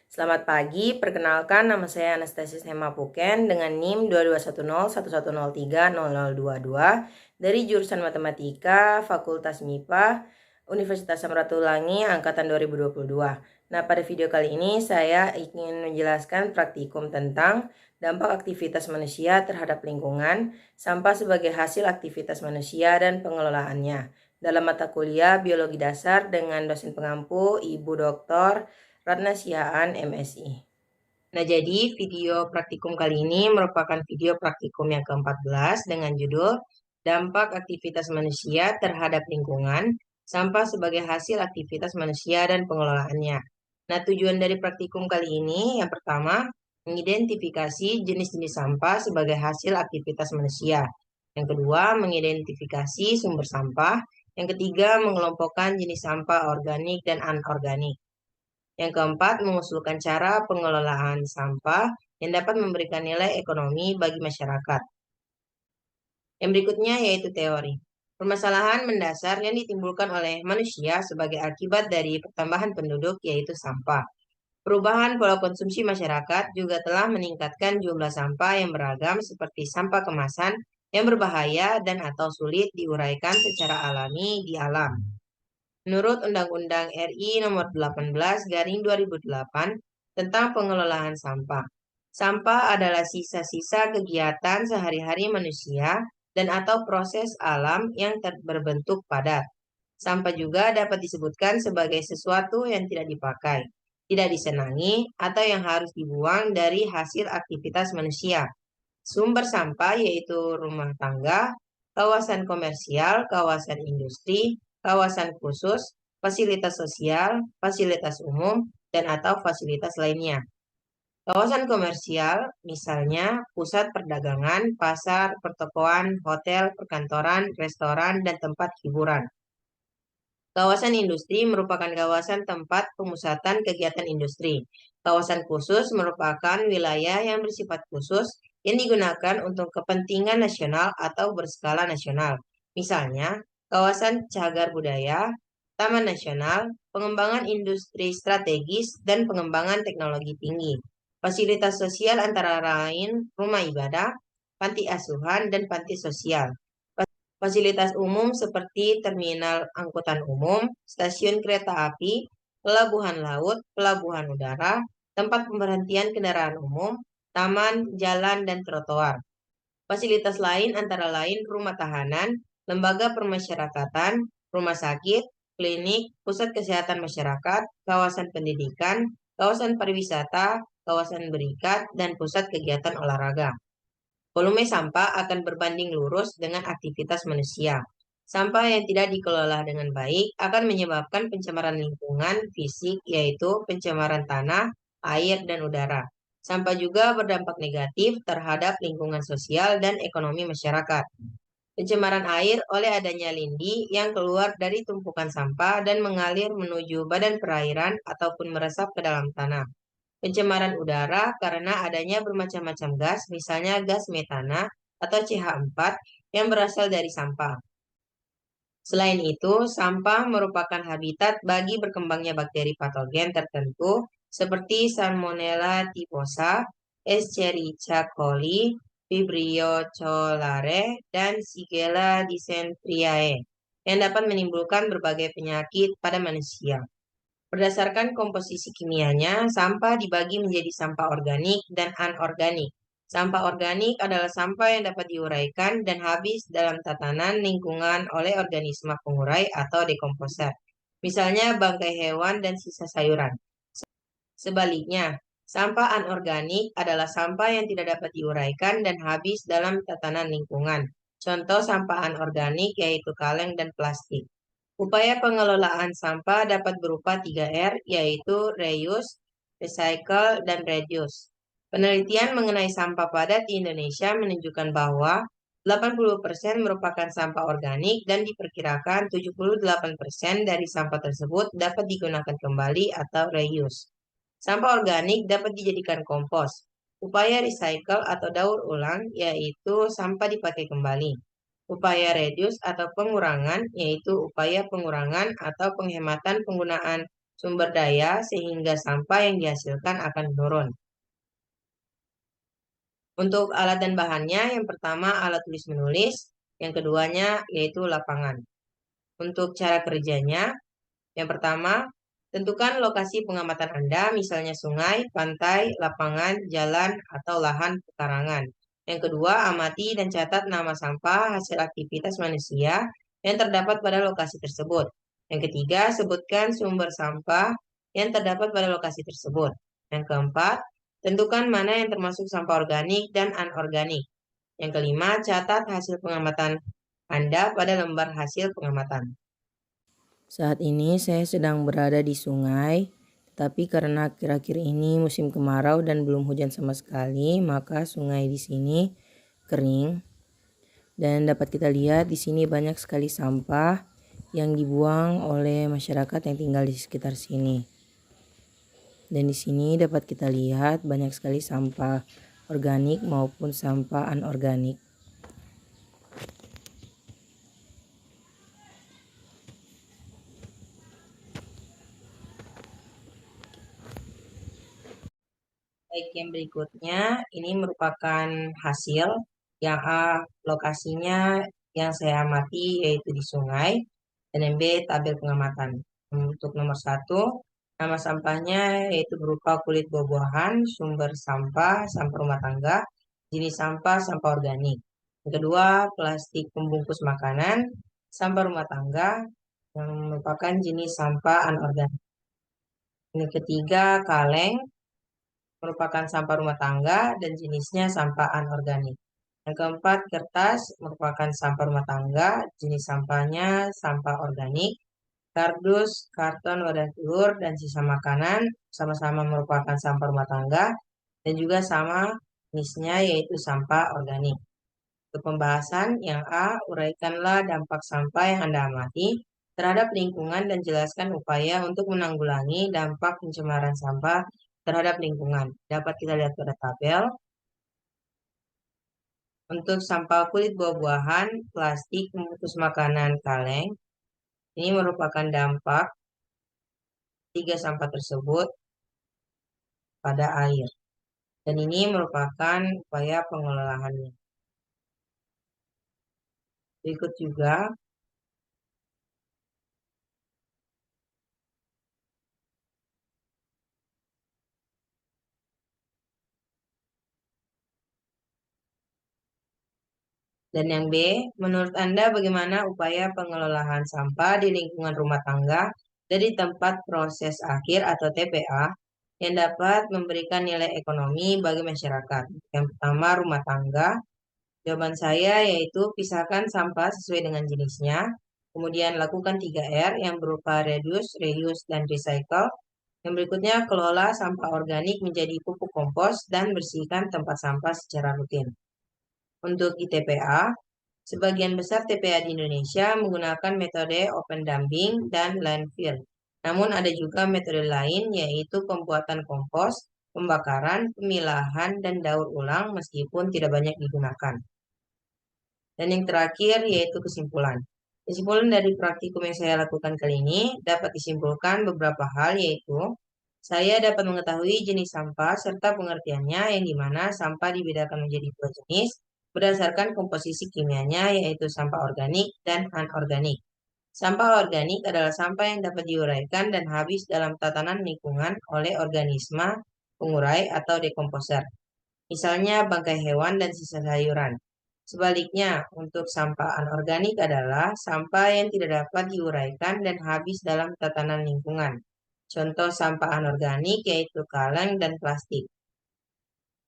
Selamat pagi, perkenalkan nama saya Anastasia Hemapuken dengan NIM 221011030022 dari jurusan Matematika, Fakultas MIPA, Universitas Samratulangi Angkatan 2022. Nah, pada video kali ini saya ingin menjelaskan praktikum tentang dampak aktivitas manusia terhadap lingkungan, sampah sebagai hasil aktivitas manusia dan pengelolaannya dalam mata kuliah Biologi Dasar dengan dosen pengampu Ibu Dr. Ratna Sihaan, MSI. Nah, jadi video praktikum kali ini merupakan video praktikum yang ke-14 dengan judul Dampak Aktivitas Manusia Terhadap Lingkungan, Sampah sebagai Hasil Aktivitas Manusia dan Pengelolaannya. Nah, tujuan dari praktikum kali ini yang pertama, mengidentifikasi jenis-jenis sampah sebagai hasil aktivitas manusia. Yang kedua, mengidentifikasi sumber sampah. Yang ketiga, mengelompokkan jenis sampah organik dan anorganik. Yang keempat, mengusulkan cara pengelolaan sampah yang dapat memberikan nilai ekonomi bagi masyarakat. Yang berikutnya yaitu teori. Permasalahan mendasar yang ditimbulkan oleh manusia sebagai akibat dari pertambahan penduduk yaitu sampah. Perubahan pola konsumsi masyarakat juga telah meningkatkan jumlah sampah yang beragam seperti sampah kemasan yang berbahaya dan atau sulit diuraikan secara alami di alam. Menurut Undang-Undang RI Nomor 18/2008 tentang pengelolaan sampah. Sampah adalah sisa-sisa kegiatan sehari-hari manusia dan atau proses alam yang berbentuk padat. Sampah juga dapat disebutkan sebagai sesuatu yang tidak dipakai, tidak disenangi, atau yang harus dibuang dari hasil aktivitas manusia. Sumber sampah yaitu rumah tangga, kawasan komersial, kawasan industri, kawasan khusus, fasilitas sosial, fasilitas umum, dan atau fasilitas lainnya. Kawasan komersial, misalnya pusat perdagangan, pasar, pertokoan, hotel, perkantoran, restoran, dan tempat hiburan. Kawasan industri merupakan kawasan tempat pemusatan kegiatan industri. Kawasan khusus merupakan wilayah yang bersifat khusus yang digunakan untuk kepentingan nasional atau berskala nasional. Misalnya, kawasan cagar budaya, taman nasional, pengembangan industri strategis, dan pengembangan teknologi tinggi. Fasilitas sosial antara lain rumah ibadah, panti asuhan, dan panti sosial. Fasilitas umum seperti terminal angkutan umum, stasiun kereta api, pelabuhan laut, pelabuhan udara, tempat pemberhentian kendaraan umum, taman, jalan, dan trotoar. Fasilitas lain antara lain rumah tahanan, lembaga permasyarakatan, rumah sakit, klinik, pusat kesehatan masyarakat, kawasan pendidikan, kawasan pariwisata, kawasan berikat, dan pusat kegiatan olahraga. Volume sampah akan berbanding lurus dengan aktivitas manusia. Sampah yang tidak dikelola dengan baik akan menyebabkan pencemaran lingkungan fisik, yaitu pencemaran tanah, air, dan udara. Sampah juga berdampak negatif terhadap lingkungan sosial dan ekonomi masyarakat. Pencemaran air oleh adanya lindi yang keluar dari tumpukan sampah dan mengalir menuju badan perairan ataupun meresap ke dalam tanah. Pencemaran udara karena adanya bermacam-macam gas, misalnya gas metana atau CH4 yang berasal dari sampah. Selain itu, sampah merupakan habitat bagi berkembangnya bakteri patogen tertentu seperti Salmonella typhosa, Escherichia coli, Vibrio cholerae, dan Shigella dysenteriae yang dapat menimbulkan berbagai penyakit pada manusia. Berdasarkan komposisi kimianya, sampah dibagi menjadi sampah organik dan anorganik. Sampah organik adalah sampah yang dapat diuraikan dan habis dalam tatanan lingkungan oleh organisme pengurai atau dekomposer. Misalnya bangkai hewan dan sisa sayuran. Sebaliknya, sampah anorganik adalah sampah yang tidak dapat diuraikan dan habis dalam tatanan lingkungan. Contoh sampah anorganik yaitu kaleng dan plastik. Upaya pengelolaan sampah dapat berupa 3R, yaitu reuse, recycle, dan reduce. Penelitian mengenai sampah padat di Indonesia menunjukkan bahwa 80% merupakan sampah organik dan diperkirakan 78% dari sampah tersebut dapat digunakan kembali atau reuse. Sampah organik dapat dijadikan kompos. Upaya recycle atau daur ulang yaitu sampah dipakai kembali. Upaya reduce atau pengurangan yaitu upaya pengurangan atau penghematan penggunaan sumber daya sehingga sampah yang dihasilkan akan menurun. Untuk alat dan bahannya, yang pertama alat tulis menulis, yang keduanya yaitu lapangan. Untuk cara kerjanya, yang pertama, tentukan lokasi pengamatan Anda, misalnya sungai, pantai, lapangan, jalan, atau lahan pekarangan. Yang kedua, amati dan catat nama sampah hasil aktivitas manusia yang terdapat pada lokasi tersebut. Yang ketiga, sebutkan sumber sampah yang terdapat pada lokasi tersebut. Yang keempat, tentukan mana yang termasuk sampah organik dan anorganik. Yang kelima, catat hasil pengamatan Anda pada lembar hasil pengamatan. Saat ini saya sedang berada di sungai, tapi karena akhir-akhir ini musim kemarau dan belum hujan sama sekali, maka sungai di sini kering. Dan dapat kita lihat di sini banyak sekali sampah yang dibuang oleh masyarakat yang tinggal di sekitar sini. Dan di sini dapat kita lihat banyak sekali sampah organik maupun sampah anorganik. Baik, yang berikutnya ini merupakan hasil yang A lokasinya yang saya amati yaitu di sungai, dan yang B tabel pengamatan. Untuk nomor 1, nama sampahnya yaitu berupa kulit buah-buahan, sumber sampah, sampah rumah tangga, jenis sampah, sampah organik. Yang kedua, plastik pembungkus makanan, sampah rumah tangga, yang merupakan jenis sampah anorganik. Yang ketiga, kaleng, merupakan sampah rumah tangga dan jenisnya sampah anorganik. Yang keempat, kertas merupakan sampah rumah tangga, jenis sampahnya sampah organik. Kardus, karton, wadah telur, dan sisa makanan sama-sama merupakan sampah rumah tangga dan juga sama jenisnya yaitu sampah organik. Untuk pembahasan yang A, uraikanlah dampak sampah yang Anda amati terhadap lingkungan dan jelaskan upaya untuk menanggulangi dampak pencemaran sampah terhadap lingkungan. Dapat kita lihat pada tabel. Untuk sampah kulit buah-buahan, plastik, pembungkus makanan, kaleng, ini merupakan dampak 3 sampah tersebut pada air. Dan ini merupakan upaya pengelolaannya. Berikut juga dan yang B, menurut Anda bagaimana upaya pengelolaan sampah di lingkungan rumah tangga dari tempat proses akhir atau TPA yang dapat memberikan nilai ekonomi bagi masyarakat? Yang pertama, rumah tangga. Jawaban saya yaitu pisahkan sampah sesuai dengan jenisnya. Kemudian lakukan 3R yang berupa reduce, reuse, dan recycle. Yang berikutnya, kelola sampah organik menjadi pupuk kompos dan bersihkan tempat sampah secara rutin. Untuk ITPA, sebagian besar TPA di Indonesia menggunakan metode open dumping dan landfill. Namun ada juga metode lain yaitu pembuatan kompos, pembakaran, pemilahan, dan daur ulang meskipun tidak banyak digunakan. Dan yang terakhir yaitu kesimpulan. Kesimpulan dari praktikum yang saya lakukan kali ini dapat disimpulkan beberapa hal yaitu saya dapat mengetahui jenis sampah serta pengertiannya yang dimana sampah dibedakan menjadi 2 jenis berdasarkan komposisi kimianya yaitu sampah organik dan anorganik. Sampah organik adalah sampah yang dapat diuraikan dan habis dalam tatanan lingkungan oleh organisme pengurai atau dekomposer. Misalnya bangkai hewan dan sisa sayuran. Sebaliknya, untuk sampah anorganik adalah sampah yang tidak dapat diuraikan dan habis dalam tatanan lingkungan. Contoh sampah anorganik yaitu kaleng dan plastik.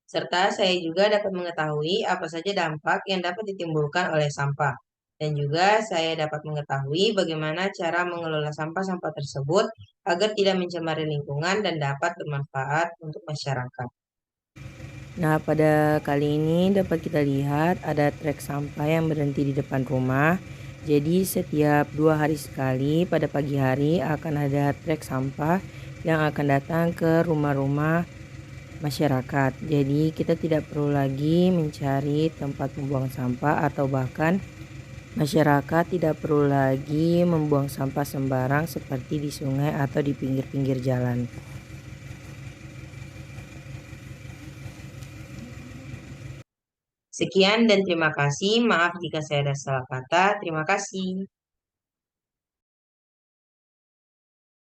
Serta saya juga dapat mengetahui apa saja dampak yang dapat ditimbulkan oleh sampah. Dan juga saya dapat mengetahui bagaimana cara mengelola sampah-sampah tersebut agar tidak mencemari lingkungan dan dapat bermanfaat untuk masyarakat. Nah, pada kali ini dapat kita lihat ada trek sampah yang berhenti di depan rumah. Jadi setiap 2 hari sekali pada pagi hari akan ada trek sampah yang akan datang ke rumah-rumah masyarakat. Jadi kita tidak perlu lagi mencari tempat pembuangan sampah atau bahkan Masyarakat tidak perlu lagi membuang sampah sembarang seperti di sungai atau di pinggir-pinggir jalan. Sekian dan terima kasih. Maaf jika saya ada salah kata. Terima kasih.